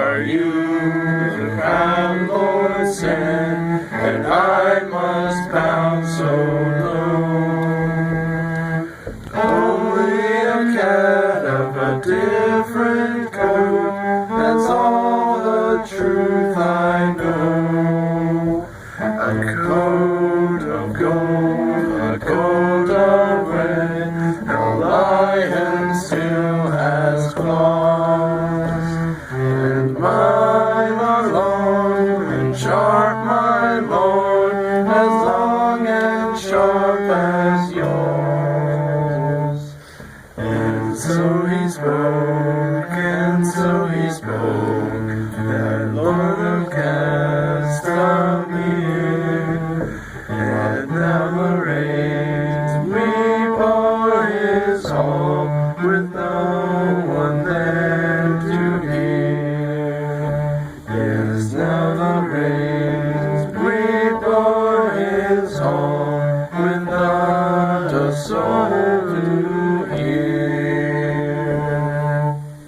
are you, the crown Lord sent, and I must bow so low. Only a cat of a different coat, that's all the truth I know. A coat of gold, a coat of red, the lion still has claws. And mine are long and sharp, my lord, as long and sharp as yours. And so he spoke, that Lord of Castamere, and now the rains we pour his hall, with no one there to hear. Yes, now the rains we pour his hall, with not a soul